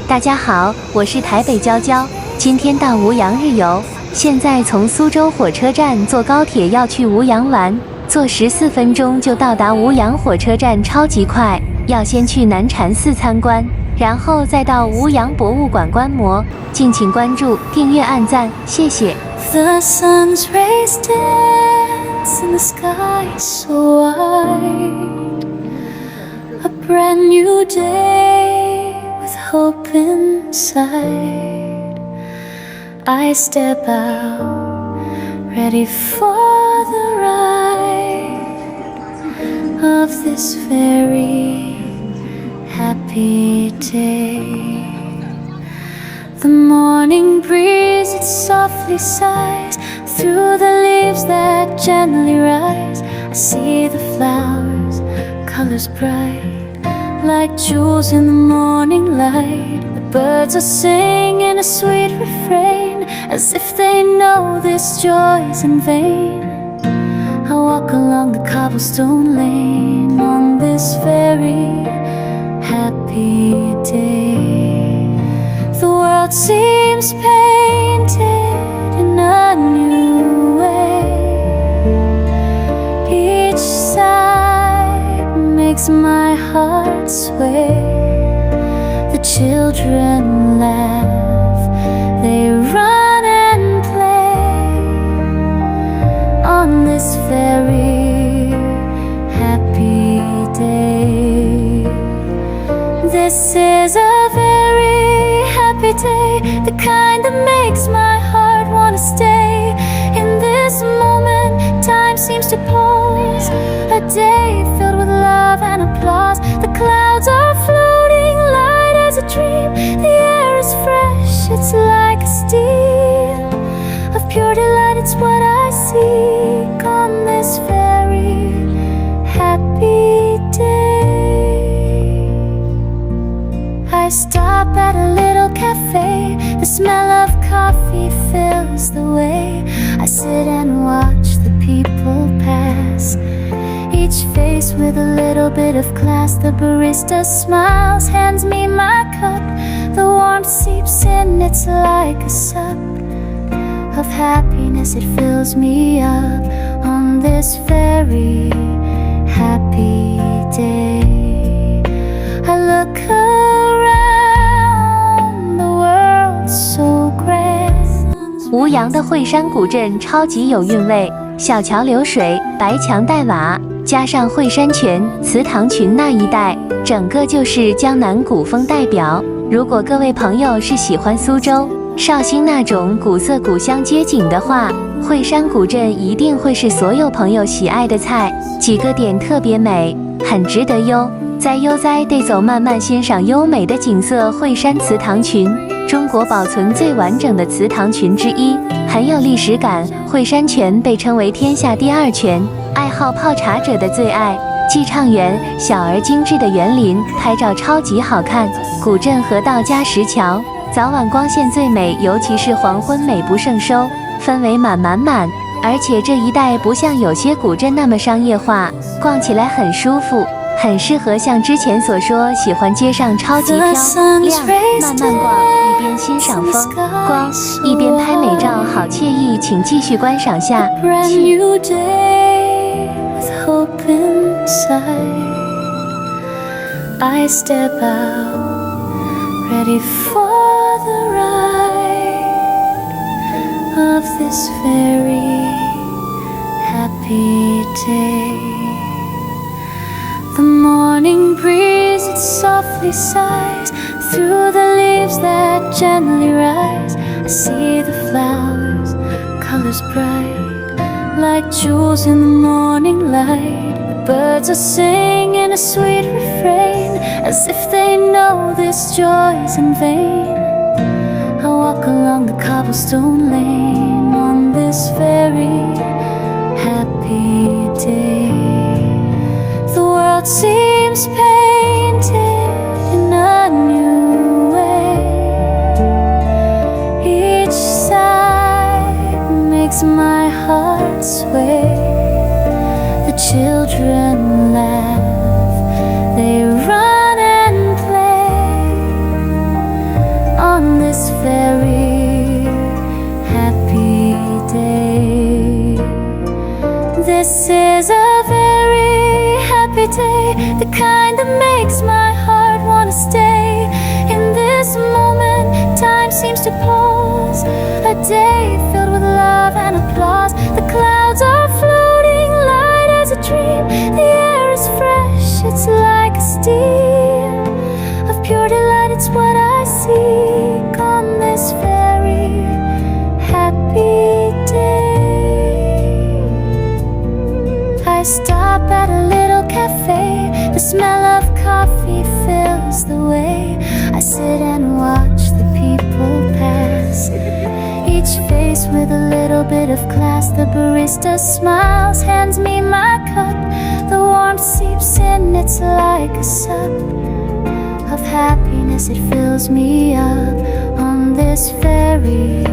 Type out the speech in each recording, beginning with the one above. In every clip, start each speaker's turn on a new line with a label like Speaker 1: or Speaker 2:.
Speaker 1: 大家好，我是台北娇娇，今天到无锡日游，现在从苏州火车站坐高铁要去无锡玩，坐14分钟就到达无锡火车站超级快，要先去南禅寺参观，然后再到无锡博物馆观摩，敬请关注、订阅、按赞，谢谢。
Speaker 2: The sun's rays dance in the sky so wide, a brand new day with hope inside. I step out, ready for the ride of this very happy day. The morning breeze, it softly sighs through the leaves that gently rise. I see the flowers, colors bright, like jewels in the morning light. The birds are singing a sweet refrain, as if they know this joy is in vain. I walk along the cobblestone lane on this very happy day. The world seems painted in a new way. Each sight makes my heart sway. The children laugh, they run and play on this very happy day. This is a very happy day, the kind that makes my heart wanna stay. In this moment, time seems to pause, a day filled with love and applause. The clouds are floating light as a dream, the air is fresh, it's like a steam of pure delight. It's what I seek on this very happy day. I stop at a little cafe, the smell of coffee fills the way. I sit and watch the people pass, each face with a little bit of class. The barista smiles, hands me my cup, the warmth seeps in, it's like a sup of happiness. It fills me up on this very happy day. I look around, the world's so grand.
Speaker 1: 无锡的惠山古镇超级有韵味，小桥流水，白墙黛瓦，加上惠山泉、祠堂群那一带，整个就是江南古风代表。如果各位朋友是喜欢苏州、绍兴那种古色古香街景的话，惠山古镇一定会是所有朋友喜爱的菜。几个点特别美，很值得悠哉得走慢慢欣赏优美的景色惠山祠堂群，中国保存最完整的祠堂群之一，很有历史感。惠山泉被称为天下第二泉，爱好泡茶者的最爱。寄畅园，小而精致的园林，拍照超级好看。古镇河道加石桥，早晚光线最美尤其是黄昏美不胜收，氛围满满。而且这一带不像有些古镇那么商业化，逛起来很舒服，很适合像之前所说喜欢街上超级漂亮，慢慢逛，一边欣赏风光，一边拍美照，好惬意。请继续观赏下去。
Speaker 2: I step out, ready for the ride of this very happy day. The morning breeze, it softly sighs through the leaves that gently rise. I see the flowers, colors bright, like jewels in the morning light. The birds are singing a sweet refrain, as if they know this joy is in vain. I walk along the cobblestone lane on this very happy day. The world seems painted in a new way. Each sight makes my heart sway. The children laugh, they run and play this very happy day. This is a very happy day, the kind that makes my heart wanna stay. In this moment, time seems to pause, a day filled with love and applause. The clouds are floating light as a dream, the air is fresh, it's like a steam of pure delight. It's what I seek on this very happy day. I stop at a little cafe, the smell of coffee fills the way. I sit and watch the people pass, each face with a little bit of class. The barista smiles, hands me my cup. The warmth seeps in, it's like a sup of happiness. It fills me up on this very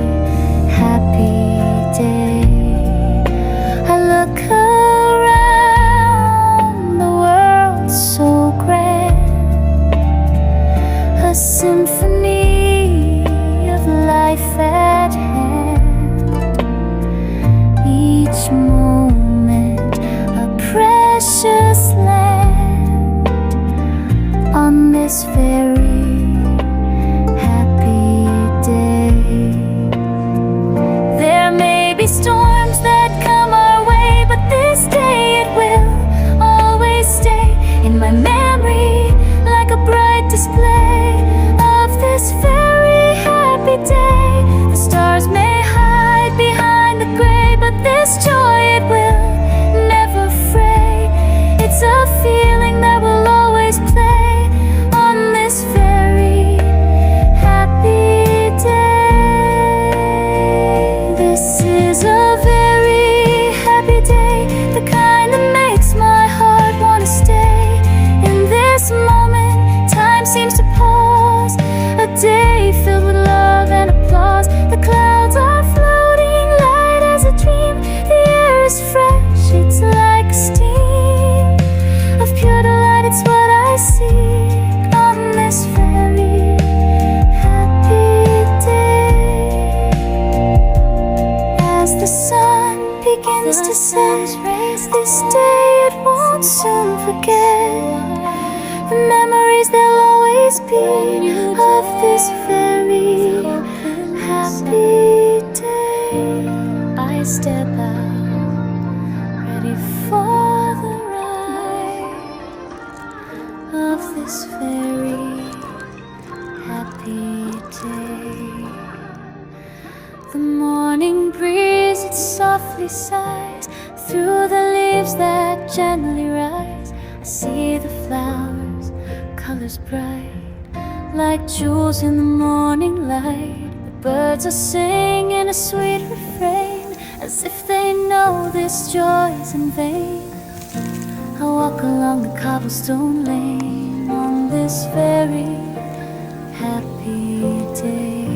Speaker 2: happy day. I look around, the world's so grand, a symphony of life at hand. Each moment a precious land on this very happy day. There may be storms that come our way, but this day it will always stay in my memory like a bright display of this very happy day. The stars may hide behind the gray, but this joy it will never fray. It's a feeling that will always play on this very happy day. This is a very happy day, the kind that makes my heart wanna stay. In this moment, time seems to pause, a day filled with love and applause. The clouds are floating light as a dream, the air is fresh, it's like a steam of pure delight. It's what I seek on this very happy day. As the sun begins to set, this day it won't soon forget. The memories there'll always be of this very happy day. I step out, ready for the ride of this very happy day. The morning breeze, it softly sighs through the leaves that gently rise. I see the flowers, colors bright, like jewels in the morning light. The birds are singing a sweet refrain, as if they know this joy is in vain. I walk along the cobblestone lane on this very happy day.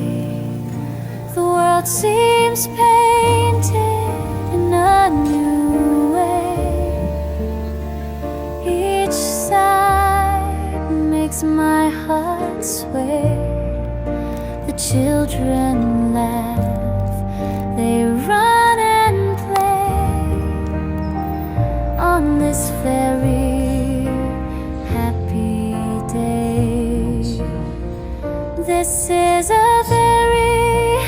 Speaker 2: The world seems painted in a new way. Each side makes my heart sway. The children laugh, they run and play on this very happy day. This is a very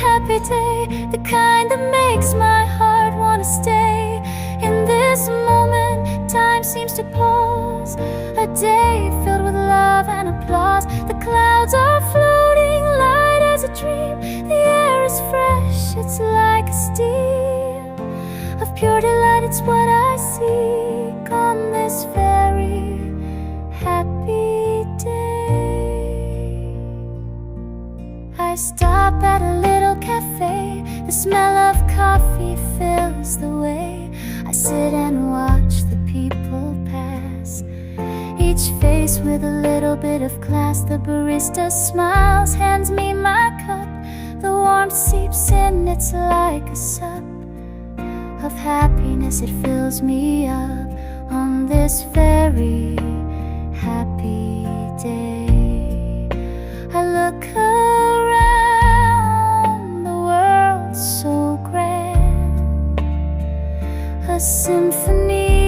Speaker 2: happy day, the kind that makes my heart wanna stay. In this moment, time seems to pause, a day filled with love and applause. The clouds are floating light as a dream, the air is fresh, it's like a steam of pure delight. It's what I seek on this very happy day. I stop at a little cafe, the smell of coffee fills the way. I sit and watch the people pass, each face with a little bit of class. The barista smiles, hands me my cup. The warmth seeps in, it's like a sup of happiness. It fills me up on this very happy day. I look around, a symphony.